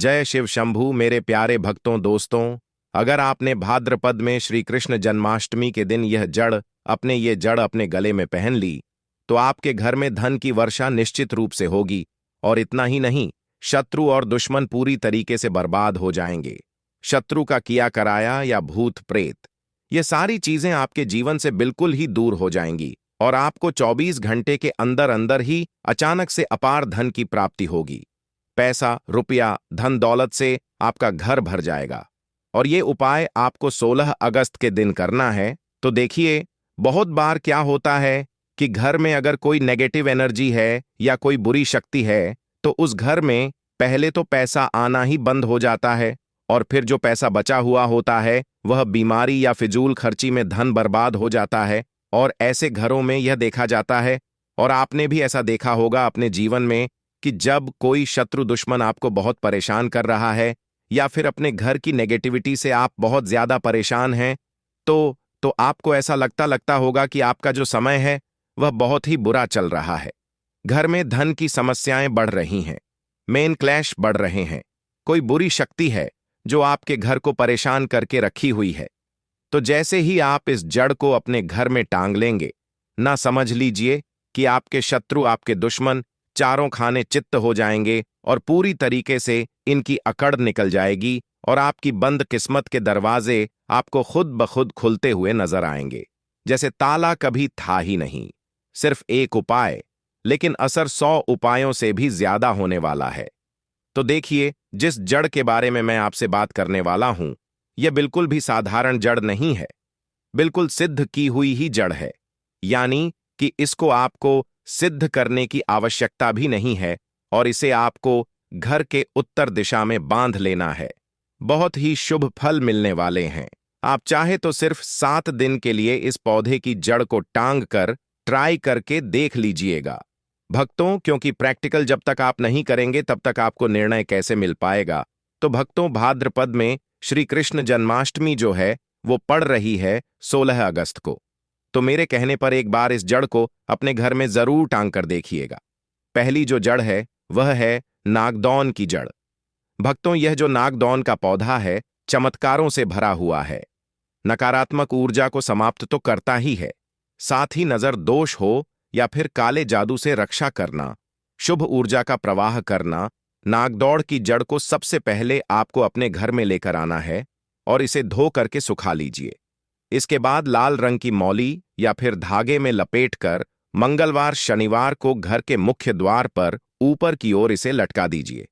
जय शिव शंभू। मेरे प्यारे भक्तों दोस्तों, अगर आपने भाद्रपद में श्री कृष्ण जन्माष्टमी के दिन ये जड़ अपने गले में पहन ली तो आपके घर में धन की वर्षा निश्चित रूप से होगी। और इतना ही नहीं, शत्रु और दुश्मन पूरी तरीके से बर्बाद हो जाएंगे। शत्रु का किया कराया या भूत प्रेत, ये सारी चीजें आपके जीवन से बिल्कुल ही दूर हो जाएंगी और आपको 24 घंटे के अंदर अंदर ही अचानक से अपार धन की प्राप्ति होगी। पैसा, रुपया, धन दौलत से आपका घर भर जाएगा। और ये उपाय आपको 16 अगस्त के दिन करना है। तो देखिए, बहुत बार क्या होता है कि घर में अगर कोई नेगेटिव एनर्जी है या कोई बुरी शक्ति है तो उस घर में पहले तो पैसा आना ही बंद हो जाता है, और फिर जो पैसा बचा हुआ होता है वह बीमारी या फिजूल खर्ची में धन बर्बाद हो जाता है। और ऐसे घरों में यह देखा जाता है, और आपने भी ऐसा देखा होगा अपने जीवन में, कि जब कोई शत्रु दुश्मन आपको बहुत परेशान कर रहा है या फिर अपने घर की नेगेटिविटी से आप बहुत ज्यादा परेशान हैं, तो आपको ऐसा लगता होगा कि आपका जो समय है वह बहुत ही बुरा चल रहा है। घर में धन की समस्याएं बढ़ रही हैं, मेन क्लैश बढ़ रहे हैं, कोई बुरी शक्ति है जो आपके घर को परेशान करके रखी हुई है। तो जैसे ही आप इस जड़ को अपने घर में टांग लेंगे, ना समझ लीजिए कि आपके शत्रु, आपके दुश्मन चारों खाने चित्त हो जाएंगे और पूरी तरीके से इनकी अकड़ निकल जाएगी और आपकी बंद किस्मत के दरवाजे आपको खुद ब खुद खुलते हुए नजर आएंगे, जैसे ताला कभी था ही नहीं। सिर्फ एक उपाय, लेकिन असर 100 उपायों से भी ज्यादा होने वाला है। तो देखिए, जिस जड़ के बारे में मैं आपसे बात करने वाला हूं, यह बिल्कुल भी साधारण जड़ नहीं है, बिल्कुल सिद्ध की हुई ही जड़ है। यानी कि इसको आपको सिद्ध करने की आवश्यकता भी नहीं है और इसे आपको घर के उत्तर दिशा में बांध लेना है। बहुत ही शुभ फल मिलने वाले हैं। आप चाहे तो सिर्फ 7 दिन के लिए इस पौधे की जड़ को टांग कर ट्राई करके देख लीजिएगा भक्तों, क्योंकि प्रैक्टिकल जब तक आप नहीं करेंगे तब तक आपको निर्णय कैसे मिल पाएगा। तो भक्तों, भाद्रपद में श्री कृष्ण जन्माष्टमी जो है वो पड़ रही है 16 अगस्त को। तो मेरे कहने पर एक बार इस जड़ को अपने घर में जरूर टांग कर देखिएगा। पहली जो जड़ है वह है नागदौन की जड़। भक्तों, यह जो नागदौन का पौधा है चमत्कारों से भरा हुआ है। नकारात्मक ऊर्जा को समाप्त तो करता ही है, साथ ही नजर दोष हो या फिर काले जादू से रक्षा करना, शुभ ऊर्जा का प्रवाह करना। नागदौड़ की जड़ को सबसे पहले आपको अपने घर में लेकर आना है और इसे धो करके सुखा लीजिए। इसके बाद लाल रंग की मौली या फिर धागे में लपेटकर मंगलवार शनिवार को घर के मुख्य द्वार पर ऊपर की ओर इसे लटका दीजिए।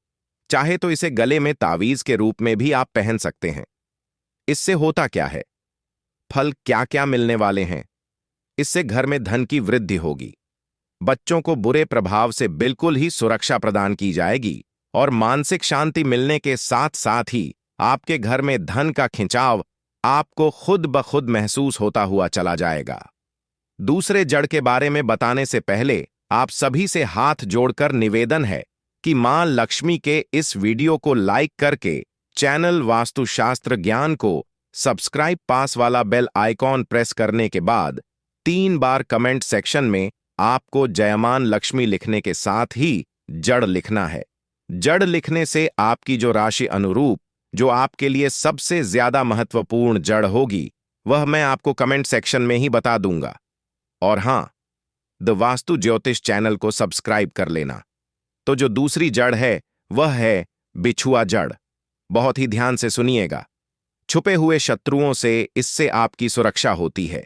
चाहे तो इसे गले में तावीज के रूप में भी आप पहन सकते हैं। इससे होता क्या है, फल क्या क्या मिलने वाले हैं? इससे घर में धन की वृद्धि होगी, बच्चों को बुरे प्रभाव से बिल्कुल ही सुरक्षा प्रदान की जाएगी और मानसिक शांति मिलने के साथ साथ ही आपके घर में धन का खिंचाव आपको खुद ब खुद महसूस होता हुआ चला जाएगा। दूसरे जड़ के बारे में बताने से पहले आप सभी से हाथ जोड़कर निवेदन है कि मां लक्ष्मी के इस वीडियो को लाइक करके चैनल वास्तुशास्त्र ज्ञान को सब्सक्राइब, पास वाला बेल आइकॉन प्रेस करने के बाद 3 बार कमेंट सेक्शन में आपको जयमान लक्ष्मी लिखने के साथ ही जड़ लिखना है। जड़ लिखने से आपकी जो राशि अनुरूप जो आपके लिए सबसे ज्यादा महत्वपूर्ण जड़ होगी वह मैं आपको कमेंट सेक्शन में ही बता दूंगा। और हां, द वास्तु ज्योतिष चैनल को सब्सक्राइब कर लेना। तो जो दूसरी जड़ है वह है बिछुआ जड़। बहुत ही ध्यान से सुनिएगा। छुपे हुए शत्रुओं से इससे आपकी सुरक्षा होती है।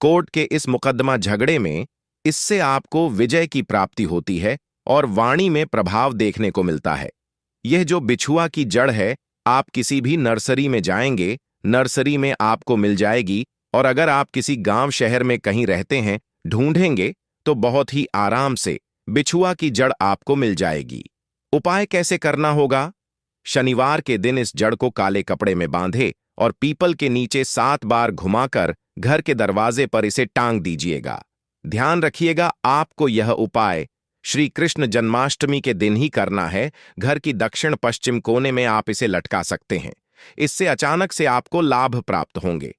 कोर्ट के इस मुकदमा झगड़े में इससे आपको विजय की प्राप्ति होती है और वाणी में प्रभाव देखने को मिलता है। यह जो बिछुआ की जड़ है, आप किसी भी नर्सरी में जाएंगे, नर्सरी में आपको मिल जाएगी। और अगर आप किसी गांव शहर में कहीं रहते हैं, ढूंढेंगे तो बहुत ही आराम से बिछुआ की जड़ आपको मिल जाएगी। उपाय कैसे करना होगा? शनिवार के दिन इस जड़ को काले कपड़े में बांधे और पीपल के नीचे 7 बार घुमाकर घर के दरवाजे पर इसे टांग दीजिएगा। ध्यान रखिएगा, आपको यह उपाय श्री कृष्ण जन्माष्टमी के दिन ही करना है। घर की दक्षिण पश्चिम कोने में आप इसे लटका सकते हैं। इससे अचानक से आपको लाभ प्राप्त होंगे,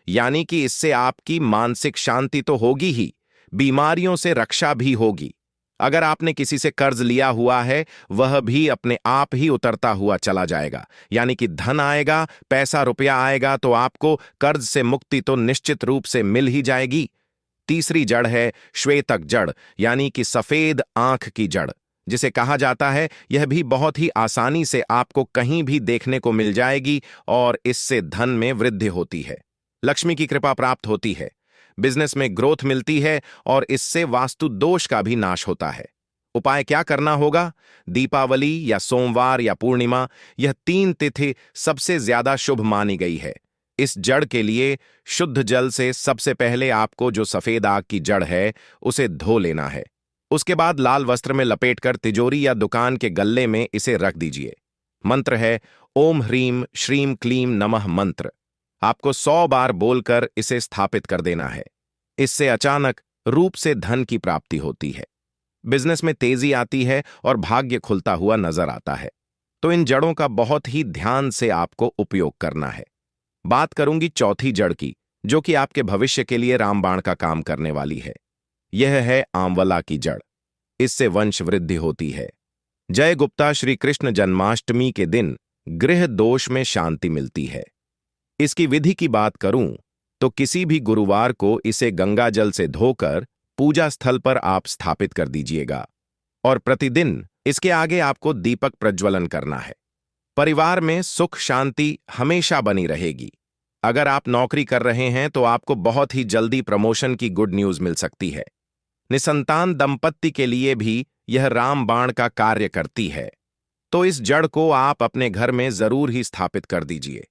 यानी कि इससे आपकी मानसिक शांति तो होगी ही, बीमारियों से रक्षा भी होगी। अगर आपने किसी से कर्ज लिया हुआ है, वह भी अपने आप ही उतरता हुआ चला जाएगा। यानी कि धन आएगा, पैसा रुपया आएगा तो आपको कर्ज से मुक्ति तो निश्चित रूप से मिल ही जाएगी। तीसरी जड़ है श्वेतक जड़, यानी कि सफेद आंख की जड़, जिसे कहा जाता है। यह भी बहुत ही आसानी से आपको कहीं भी देखने को मिल जाएगी और इससे धन में वृद्धि होती है, लक्ष्मी की कृपा प्राप्त होती है, बिजनेस में ग्रोथ मिलती है और इससे वास्तु दोष का भी नाश होता है। उपाय क्या करना होगा? दीपावली या सोमवार या पूर्णिमा, यह 3 तिथि सबसे ज्यादा शुभ मानी गई है। इस जड़ के लिए शुद्ध जल से सबसे पहले आपको जो सफेद आग की जड़ है उसे धो लेना है। उसके बाद लाल वस्त्र में लपेटकर तिजोरी या दुकान के गल्ले में इसे रख दीजिए। मंत्र है ओम ह्रीम श्रीम क्लीम नमः मंत्र। आपको 100 बार बोलकर इसे स्थापित कर देना है। इससे अचानक रूप से धन की प्राप्ति होती है, बिजनेस में तेजी आती है और भाग्य खुलता हुआ नजर आता है। तो इन जड़ों का बहुत ही ध्यान से आपको उपयोग करना है। बात करूंगी चौथी जड़ की, जो कि आपके भविष्य के लिए रामबाण का काम करने वाली है। यह है आंवला की जड़। इससे वंश वृद्धि होती है। जय गुप्ता श्री कृष्ण जन्माष्टमी के दिन गृह दोष में शांति मिलती है। इसकी विधि की बात करूं तो किसी भी गुरुवार को इसे गंगा जल से धोकर पूजा स्थल पर आप स्थापित कर दीजिएगा और प्रतिदिन इसके आगे आपको दीपक प्रज्वलन करना है। परिवार में सुख शांति हमेशा बनी रहेगी। अगर आप नौकरी कर रहे हैं तो आपको बहुत ही जल्दी प्रमोशन की गुड न्यूज मिल सकती है। निसंतान दंपत्ति के लिए भी यह रामबाण का कार्य करती है। तो इस जड़ को आप अपने घर में जरूर ही स्थापित कर दीजिए।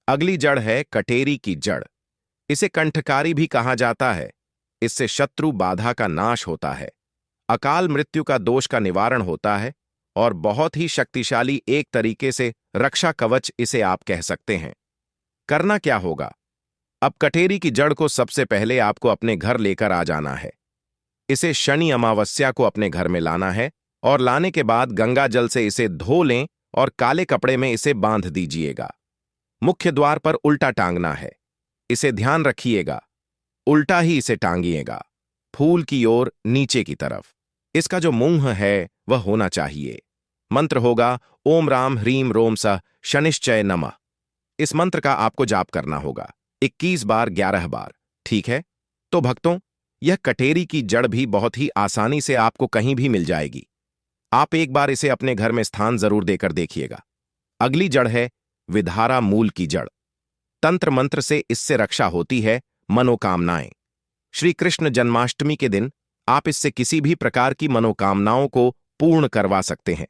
अगली जड़ है कटेरी की जड़। इसे कंठकारी भी कहा जाता है। इससे शत्रु बाधा का नाश होता है, अकाल मृत्यु का दोष का निवारण होता है और बहुत ही शक्तिशाली एक तरीके से रक्षा कवच इसे आप कह सकते हैं। करना क्या होगा? अब कटेरी की जड़ को सबसे पहले आपको अपने घर लेकर आ जाना है। इसे शनि अमावस्या को अपने घर में लाना है और लाने के बाद गंगा जल से इसे धो लें और काले कपड़े में इसे बांध दीजिएगा। मुख्य द्वार पर उल्टा टांगना है। इसे ध्यान रखिएगा, उल्टा ही इसे टांगिएगा, फूल की ओर नीचे की तरफ। इसका जो मुंह है वह होना चाहिए। मंत्र होगा ओम राम ह्रीम रोम सः शनिश्चय नमः। इस मंत्र का आपको जाप करना होगा 21 बार 11 बार। ठीक है? तो भक्तों, यह कटेरी की जड़ भी बहुत ही आसानी से आपको कहीं भी मिल जाएगी। आप एक बार इसे अपने घर में स्थान जरूर देकर देखिएगा। अगली जड़ है विधारा मूल की जड़। तंत्र मंत्र से इससे रक्षा होती है, मनोकामनाएं। श्री कृष्ण जन्माष्टमी के दिन आप इससे किसी भी प्रकार की मनोकामनाओं को पूर्ण करवा सकते हैं।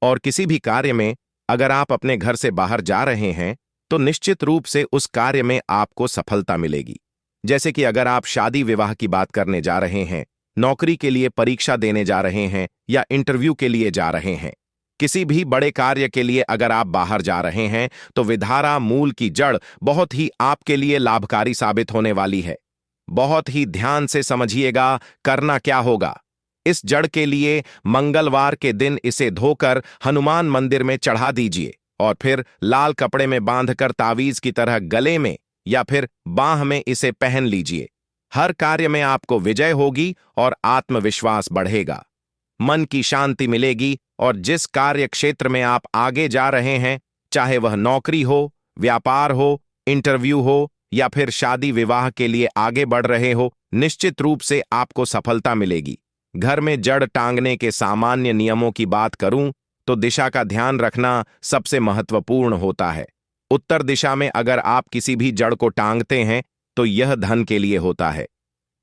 और किसी भी कार्य में अगर आप अपने घर से बाहर जा रहे हैं तो निश्चित रूप से उस कार्य में आपको सफलता मिलेगी। जैसे कि अगर आप शादी विवाह की बात करने जा रहे हैं, नौकरी के लिए परीक्षा देने जा रहे हैं या इंटरव्यू के लिए जा रहे हैं, किसी भी बड़े कार्य के लिए अगर आप बाहर जा रहे हैं तो विधारा मूल की जड़ बहुत ही आपके लिए लाभकारी साबित होने वाली है। बहुत ही ध्यान से समझिएगा करना क्या होगा। इस जड़ के लिए मंगलवार के दिन इसे धोकर हनुमान मंदिर में चढ़ा दीजिए और फिर लाल कपड़े में बांधकर तावीज की तरह गले में या फिर बांह में इसे पहन लीजिए। हर कार्य में आपको विजय होगी और आत्मविश्वास बढ़ेगा, मन की शांति मिलेगी और जिस कार्य क्षेत्र में आप आगे जा रहे हैं, चाहे वह नौकरी हो, व्यापार हो, इंटरव्यू हो या फिर शादी विवाह के लिए आगे बढ़ रहे हो, निश्चित रूप से आपको सफलता मिलेगी। घर में जड़ टांगने के सामान्य नियमों की बात करूं तो दिशा का ध्यान रखना सबसे महत्वपूर्ण होता है। उत्तर दिशा में अगर आप किसी भी जड़ को टांगते हैं तो यह धन के लिए होता है।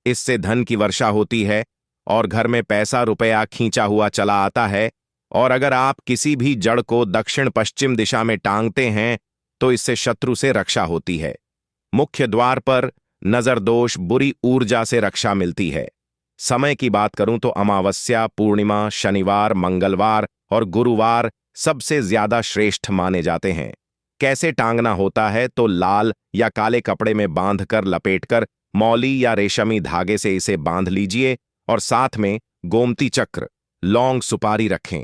इससे धन की वर्षा होती है और घर में पैसा रुपया खींचा हुआ चला आता है। और अगर आप किसी भी जड़ को दक्षिण पश्चिम दिशा में टांगते हैं तो इससे शत्रु से रक्षा होती है। मुख्य द्वार पर नजर दोष, बुरी ऊर्जा से रक्षा मिलती है। समय की बात करूं तो अमावस्या, पूर्णिमा, शनिवार, मंगलवार और गुरुवार सबसे ज्यादा श्रेष्ठ माने जाते हैं। कैसे टांगना होता है तो लाल या काले कपड़े में बांधकर लपेटकर मौली या रेशमी धागे से इसे बांध लीजिए और साथ में गोमती चक्र, लौंग, सुपारी रखें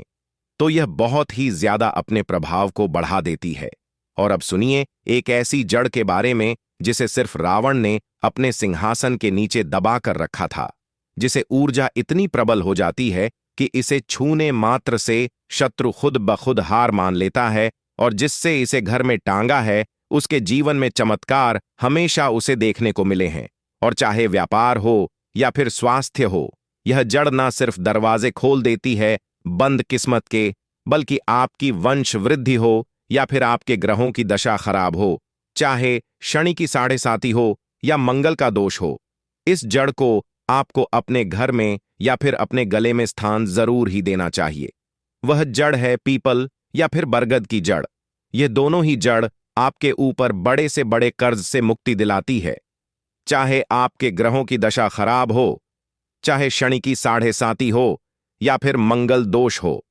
तो यह बहुत ही ज्यादा अपने प्रभाव को बढ़ा देती है। और अब सुनिए एक ऐसी जड़ के बारे में जिसे सिर्फ रावण ने अपने सिंहासन के नीचे दबा कर रखा था, जिसे ऊर्जा इतनी प्रबल हो जाती है कि इसे छूने मात्र से शत्रु खुद ब खुद हार मान लेता है, और जिससे इसे घर में टांगा है उसके जीवन में चमत्कार हमेशा उसे देखने को मिले हैं। और चाहे व्यापार हो या फिर स्वास्थ्य हो, यह जड़ न सिर्फ दरवाजे खोल देती है बंद किस्मत के, बल्कि आपकी वंश वृद्धि हो या फिर आपके ग्रहों की दशा खराब हो, चाहे शनि की 7.5 हो या मंगल का दोष हो, इस जड़ को आपको अपने घर में या फिर अपने गले में स्थान जरूर ही देना चाहिए। वह जड़ है पीपल या फिर बरगद की जड़। ये दोनों ही जड़ आपके ऊपर बड़े से बड़े कर्ज से मुक्ति दिलाती है। चाहे आपके ग्रहों की दशा खराब हो, चाहे शनि की 7.5 हो या फिर मंगल दोष हो,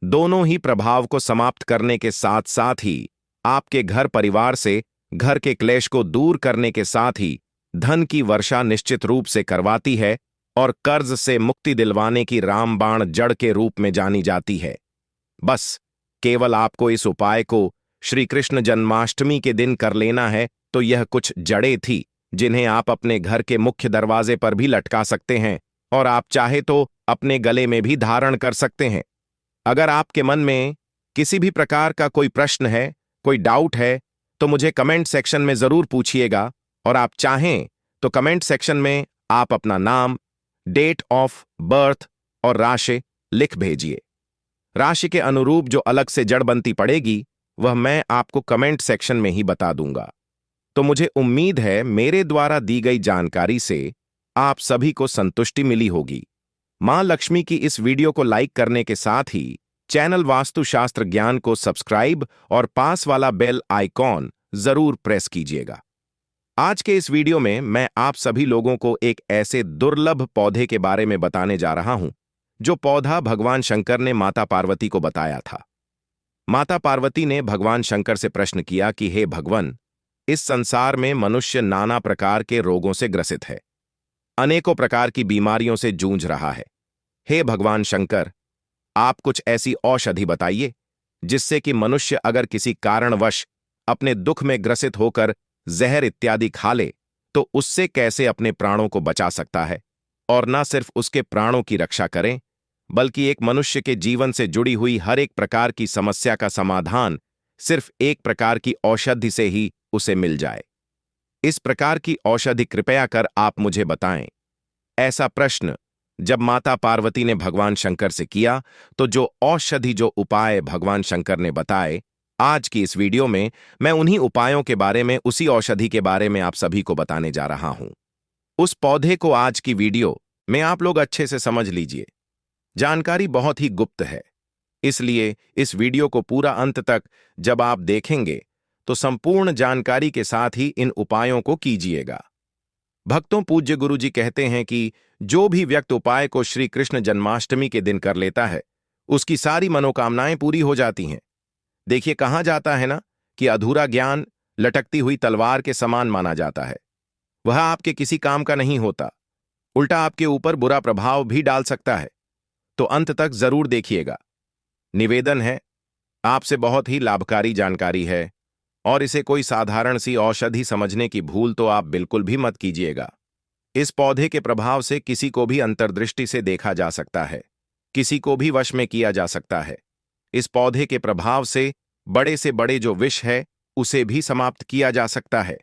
दोनों ही प्रभाव को समाप्त करने के साथ साथ ही आपके घर परिवार से घर के क्लेश को दूर करने के साथ ही धन की वर्षा निश्चित रूप से करवाती है और कर्ज से मुक्ति दिलवाने की रामबाण जड़ के रूप में जानी जाती है। बस केवल आपको इस उपाय को श्री कृष्ण जन्माष्टमी के दिन कर लेना है। तो यह कुछ जड़ें थी जिन्हें आप अपने घर के मुख्य दरवाजे पर भी लटका सकते हैं और आप चाहे तो अपने गले में भी धारण कर सकते हैं। अगर आपके मन में किसी भी प्रकार का कोई प्रश्न है, कोई डाउट है, तो मुझे कमेंट सेक्शन में जरूर पूछिएगा। और आप चाहें तो कमेंट सेक्शन में आप अपना नाम, डेट ऑफ बर्थ और राशि लिख भेजिए। राशि के अनुरूप जो अलग से जड़ बनती पड़ेगी वह मैं आपको कमेंट सेक्शन में ही बता दूंगा। तो मुझे उम्मीद है मेरे द्वारा दी गई जानकारी से आप सभी को संतुष्टि मिली होगी। मां लक्ष्मी की इस वीडियो को लाइक करने के साथ ही चैनल वास्तुशास्त्र ज्ञान को सब्सक्राइब और पास वाला बेल आइकॉन जरूर प्रेस कीजिएगा। आज के इस वीडियो में मैं आप सभी लोगों को एक ऐसे दुर्लभ पौधे के बारे में बताने जा रहा हूं जो पौधा भगवान शंकर ने माता पार्वती को बताया था। माता पार्वती ने भगवान शंकर से प्रश्न किया कि हे भगवान, इस संसार में मनुष्य नाना प्रकार के रोगों से ग्रसित है, अनेकों प्रकार की बीमारियों से जूझ रहा है। हे भगवान शंकर, आप कुछ ऐसी औषधि बताइए जिससे कि मनुष्य अगर किसी कारणवश अपने दुख में ग्रसित होकर जहर इत्यादि खा ले तो उससे कैसे अपने प्राणों को बचा सकता है, और न सिर्फ उसके प्राणों की रक्षा करें बल्कि एक मनुष्य के जीवन से जुड़ी हुई हर एक प्रकार की समस्या का समाधान सिर्फ एक प्रकार की औषधि से ही उसे मिल जाए। इस प्रकार की औषधि कृपया कर आप मुझे बताएं। ऐसा प्रश्न जब माता पार्वती ने भगवान शंकर से किया तो जो औषधि, जो उपाय भगवान शंकर ने बताए, आज की इस वीडियो में मैं उन्हीं उपायों के बारे में, उसी औषधि के बारे में आप सभी को बताने जा रहा हूं। उस पौधे को आज की वीडियो में आप लोग अच्छे से समझ लीजिए। जानकारी बहुत ही गुप्त है, इसलिए इस वीडियो को पूरा अंत तक जब आप देखेंगे तो संपूर्ण जानकारी के साथ ही इन उपायों को कीजिएगा। भक्तों, पूज्य गुरु जी कहते हैं कि जो भी व्यक्ति उपाय को श्री कृष्ण जन्माष्टमी के दिन कर लेता है उसकी सारी मनोकामनाएं पूरी हो जाती हैं। देखिए, कहा जाता है ना कि अधूरा ज्ञान लटकती हुई तलवार के समान माना जाता है। वह आपके किसी काम का नहीं होता, उल्टा आपके ऊपर बुरा प्रभाव भी डाल सकता है। तो अंत तक जरूर देखिएगा। निवेदन है, आपसे बहुत ही लाभकारी जानकारी है और इसे कोई साधारण सी औषधि समझने की भूल तो आप बिल्कुल भी मत कीजिएगा। इस पौधे के प्रभाव से किसी को भी अंतर्दृष्टि से देखा जा सकता है, किसी को भी वश में किया जा सकता है। इस पौधे के प्रभाव से बड़े जो विष है उसे भी समाप्त किया जा सकता है।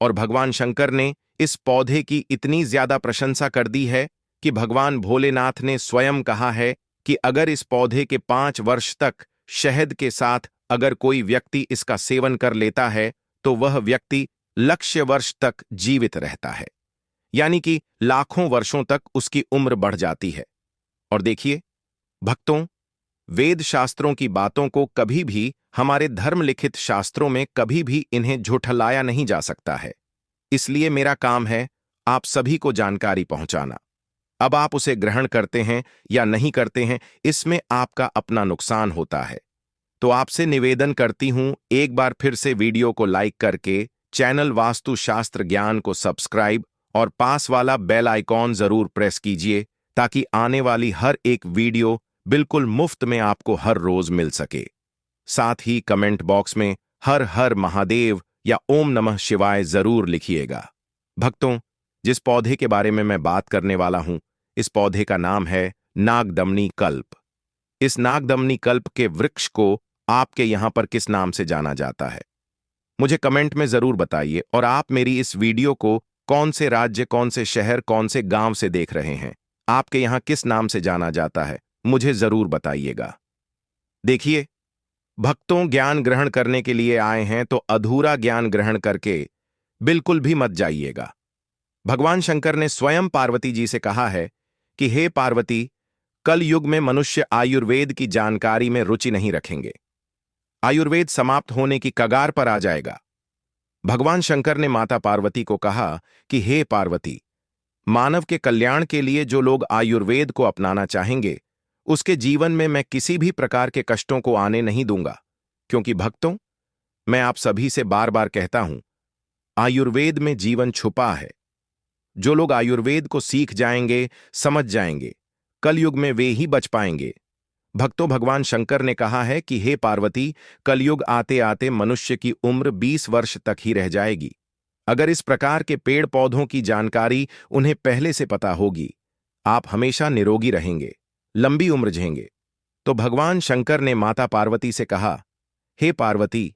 और भगवान शंकर ने इस पौधे की इतनी ज्यादा प्रशंसा कर दी है कि भगवान भोलेनाथ ने स्वयं कहा है कि अगर इस पौधे के 5 वर्ष तक शहद के साथ अगर कोई व्यक्ति इसका सेवन कर लेता है तो वह व्यक्ति लक्ष्य वर्ष तक जीवित रहता है, यानी कि लाखों वर्षों तक उसकी उम्र बढ़ जाती है। और देखिए भक्तों, वेद शास्त्रों की बातों को कभी भी, हमारे धर्म लिखित शास्त्रों में कभी भी इन्हें झुठलाया नहीं जा सकता है। इसलिए मेरा काम है आप सभी को जानकारी पहुंचाना। अब आप उसे ग्रहण करते हैं या नहीं करते हैं, इसमें आपका अपना नुकसान होता है। तो आपसे निवेदन करती हूं, एक बार फिर से वीडियो को लाइक करके चैनल वास्तुशास्त्र ज्ञान को सब्सक्राइब और पास वाला बेल आइकॉन जरूर प्रेस कीजिए ताकि आने वाली हर एक वीडियो बिल्कुल मुफ्त में आपको हर रोज मिल सके। साथ ही कमेंट बॉक्स में हर हर महादेव या ओम नमः शिवाय जरूर लिखिएगा। भक्तों, जिस पौधे के बारे में मैं बात करने वाला हूं, इस पौधे का नाम है नागदमनी कल्प। इस नागदमनी कल्प के वृक्ष को आपके यहां पर किस नाम से जाना जाता है? मुझे कमेंट में जरूर बताइए। और आप मेरी इस वीडियो को कौन से राज्य, कौन से शहर, कौन से गांव से देख रहे हैं? आपके यहां किस नाम से जाना जाता है? मुझे जरूर बताइएगा। देखिए, भक्तों ज्ञान ग्रहण करने के लिए आए हैं तो अधूरा ज्ञान ग्रहण करके बिल्कुल भी मत जाइएगा। भगवान शंकर ने स्वयं पार्वती जी से कहा है कि हे पार्वती, कल युग में मनुष्य आयुर्वेद की जानकारी में रुचि नहीं रखेंगे। आयुर्वेद समाप्त होने की कगार पर आ जाएगा। भगवान शंकर ने माता पार्वती को कहा कि हे पार्वती, मानव के कल्याण के लिए जो लोग आयुर्वेद को अपनाना चाहेंगे, उसके जीवन में मैं किसी भी प्रकार के कष्टों को आने नहीं दूंगा। क्योंकि भक्तों, मैं आप सभी से बार बार कहता हूं, आयुर्वेद में जीवन छुपा है। जो लोग आयुर्वेद को सीख जाएंगे, समझ जाएंगे, कलयुग में वे ही बच पाएंगे। भक्तों, भगवान शंकर ने कहा है कि हे पार्वती, कलयुग आते आते मनुष्य की उम्र 20 वर्ष तक ही रह जाएगी। अगर इस प्रकार के पेड़ पौधों की जानकारी उन्हें पहले से पता होगी, आप हमेशा निरोगी रहेंगे, लंबी उम्र झेंगे। तो भगवान शंकर ने माता पार्वती से कहा, हे पार्वती,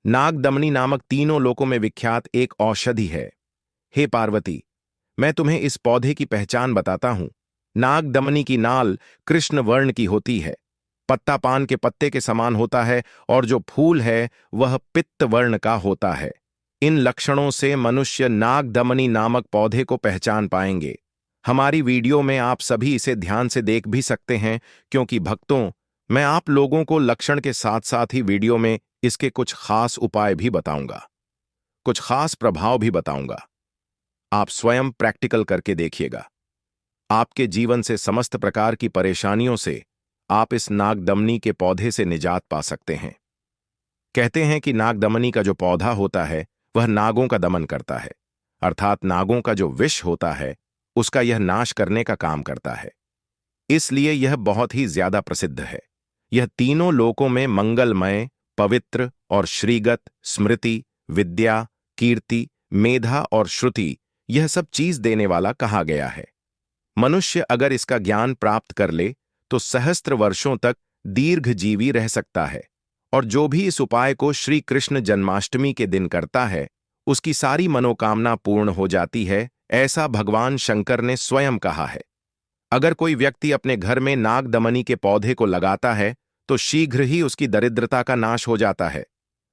नागदमनी नामक तीनों लोकों में विख्यात एक औषधि है। हे पार्वती, मैं तुम्हें इस पौधे की पहचान बताता हूं। नागदमनी की नाल कृष्ण वर्ण की होती है, पत्ता पान के पत्ते के समान होता है और जो फूल है वह पित्त वर्ण का होता है। इन लक्षणों से मनुष्य नागदमनी नामक पौधे को पहचान पाएंगे। हमारी वीडियो में आप सभी इसे ध्यान से देख भी सकते हैं, क्योंकि भक्तों, मैं आप लोगों को लक्षण के साथ साथ ही वीडियो में इसके कुछ खास उपाय भी बताऊंगा, कुछ खास प्रभाव भी बताऊंगा। आप स्वयं प्रैक्टिकल करके देखिएगा। आपके जीवन से समस्त प्रकार की परेशानियों से आप इस नागदमनी के पौधे से निजात पा सकते हैं। कहते हैं कि नागदमनी का जो पौधा होता है वह नागों का दमन करता है, अर्थात नागों का जो विष होता है उसका यह नाश करने का काम करता है। इसलिए यह बहुत ही ज्यादा प्रसिद्ध है। यह तीनों लोकों में मंगलमय, पवित्र और श्रीगत, स्मृति, विद्या, कीर्ति, मेधा और श्रुति, यह सब चीज देने वाला कहा गया है। मनुष्य अगर इसका ज्ञान प्राप्त कर ले तो सहस्त्र वर्षों तक दीर्घजीवी रह सकता है। और जो भी इस उपाय को श्री कृष्ण जन्माष्टमी के दिन करता है, उसकी सारी मनोकामना पूर्ण हो जाती है, ऐसा भगवान शंकर ने स्वयं कहा है। अगर कोई व्यक्ति अपने घर में नागदमनी के पौधे को लगाता है तो शीघ्र ही उसकी दरिद्रता का नाश हो जाता है।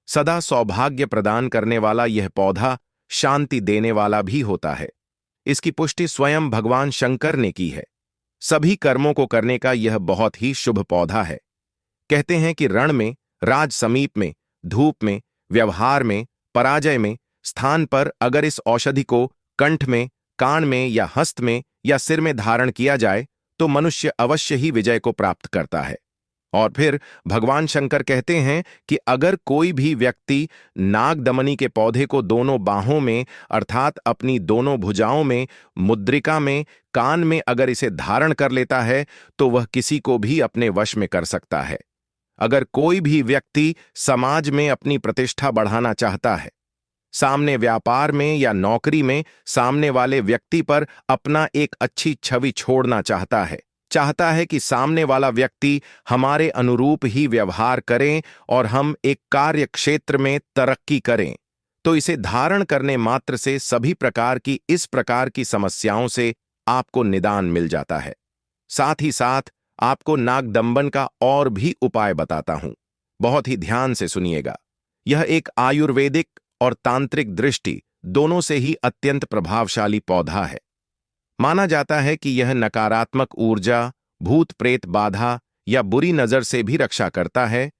सदा सौभाग्य प्रदान करने वाला यह पौधा शांति देने वाला भी होता है। इसकी पुष्टि स्वयं भगवान शंकर ने की है। सभी कर्मों को करने का यह बहुत ही शुभ पौधा है। कहते हैं कि रण में, राज समीप में, धूप में, व्यवहार में, पराजय में, स्थान पर अगर इस औषधि को कंठ में, कान में या हस्त में या सिर में धारण किया जाए तो मनुष्य अवश्य ही विजय को प्राप्त करता है। और फिर भगवान शंकर कहते हैं कि अगर कोई भी व्यक्ति नागदमनी के पौधे को दोनों बाहों में, अर्थात अपनी दोनों भुजाओं में, मुद्रिका में, कान में अगर इसे धारण कर लेता है तो वह किसी को भी अपने वश में कर सकता है। अगर कोई भी व्यक्ति समाज में अपनी प्रतिष्ठा बढ़ाना चाहता है, सामने व्यापार में या नौकरी में सामने वाले व्यक्ति पर अपना एक अच्छी छवि छोड़ना चाहता है कि सामने वाला व्यक्ति हमारे अनुरूप ही व्यवहार करें और हम एक कार्य क्षेत्र में तरक्की करें, तो इसे धारण करने मात्र से सभी प्रकार की इस प्रकार की समस्याओं से आपको निदान मिल जाता है। साथ ही साथ आपको नागदमन का और भी उपाय बताता हूं, बहुत ही ध्यान से सुनिएगा। यह एक आयुर्वेदिक और तांत्रिक दृष्टि दोनों से ही अत्यंत प्रभावशाली पौधा है। माना जाता है कि यह नकारात्मक ऊर्जा, भूत प्रेत बाधा या बुरी नजर से भी रक्षा करता है